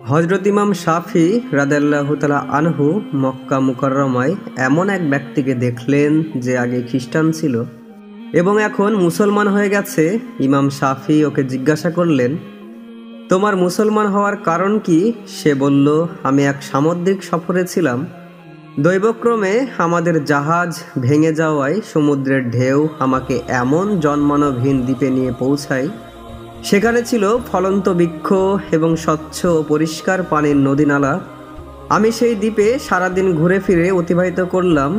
হজরত ইমাম শাফি রাদিয়াল্লাহু তাআলা আনহু মক্কা মুকাররমায় এমন এক ব্যক্তিকে দেখলেন যে আগে খ্রিস্টান ছিল এবং এখন মুসলমান হয়ে গেছে। ইমাম শাফি ওকে জিজ্ঞাসা করলেন, তোমার মুসলমান হওয়ার কারণ কি? সে বলল, আমি এক সামুদ্রিক সফরে ছিলাম। দৈবক্রমে আমাদের জাহাজ ভেঙে যাওয়ায় সমুদ্রের ঢেউ আমাকে এমন জনমানবহীন দ্বীপে নিয়ে পৌঁছায়। সেখানে ছিল ফলন্ত বৃক্ষ এবং স্বচ্ছ ও পরিষ্কার পানির নদীনালা। আমি সেই দ্বীপে সারাদিন ঘুরে ফিরে অতিবাহিত করলাম।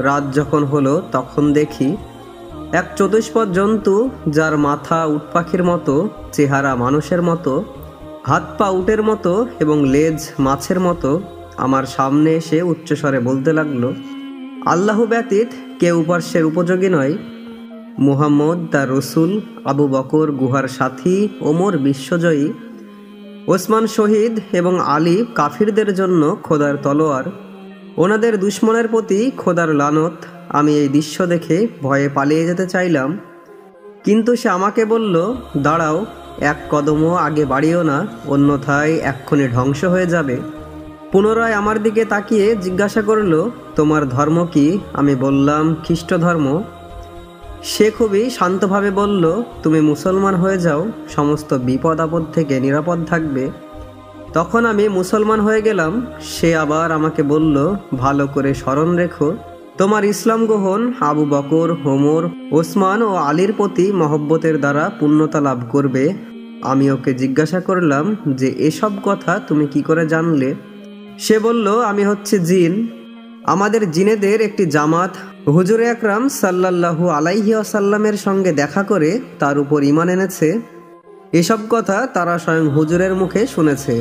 রাত যখন হলো তখন দেখি এক চতুষ্পদ জন্তু, যার মাথা উট পাখির মতো, চেহারা মানুষের মতো, হাত পা উটের মতো এবং লেজ মাছের মতো, আমার সামনে এসে উচ্চস্বরে বলতে লাগলো, আল্লাহ ব্যতীত কেউ উপাস্যের উপযোগী নয়। মুহাম্মদ তার রসুল, আবু বকর গুহার সাথী, ওমর বিশ্বজয়ী, ওসমান শহীদ এবং আলী কাফিরদের জন্য খোদার তলোয়ার, ওনাদের দুশ্মনের প্রতি খোদার লানত। আমি এই দৃশ্য দেখে ভয়ে পালিয়ে যেতে চাইলাম, কিন্তু সে আমাকে বলল, দাঁড়াও, এক কদমও আগে বাড়িও না, অন্যথায় এক্ষুনি ধ্বংস হয়ে যাবে। পুনরায় আমার দিকে তাকিয়ে জিজ্ঞাসা করল, তোমার ধর্ম কি? আমি বললাম, খ্রিস্ট ধর্ম। সে খুবই শান্তভাবে বলল, তুমি মুসলমান হয়ে যাও, সমস্ত বিপদ আপদ থেকে নিরাপদ থাকবে। তখন আমি মুসলমান হয়ে গেলাম। সে আবার আমাকে বলল, ভালো করে স্মরণ রেখো, তোমার ইসলাম গ্রহণ আবু বকর, ওমর, ওসমান ও আলীর প্রতি মহব্বতের দ্বারা পূর্ণতা লাভ করবে। আমি ওকে জিজ্ঞাসা করলাম যে এসব কথা তুমি কি করে জানলে? সে বলল, আমি হচ্ছে জিন। আমাদের জিনেদের একটি জামাত হুজুরে আকরাম সাল্লাল্লাহু আলাইহি ওয়াসাল্লামের সঙ্গে দেখা করে তার উপর ঈমান এনেছে। এসব কথা তারা স্বয়ং হুজুরের মুখে শুনেছে।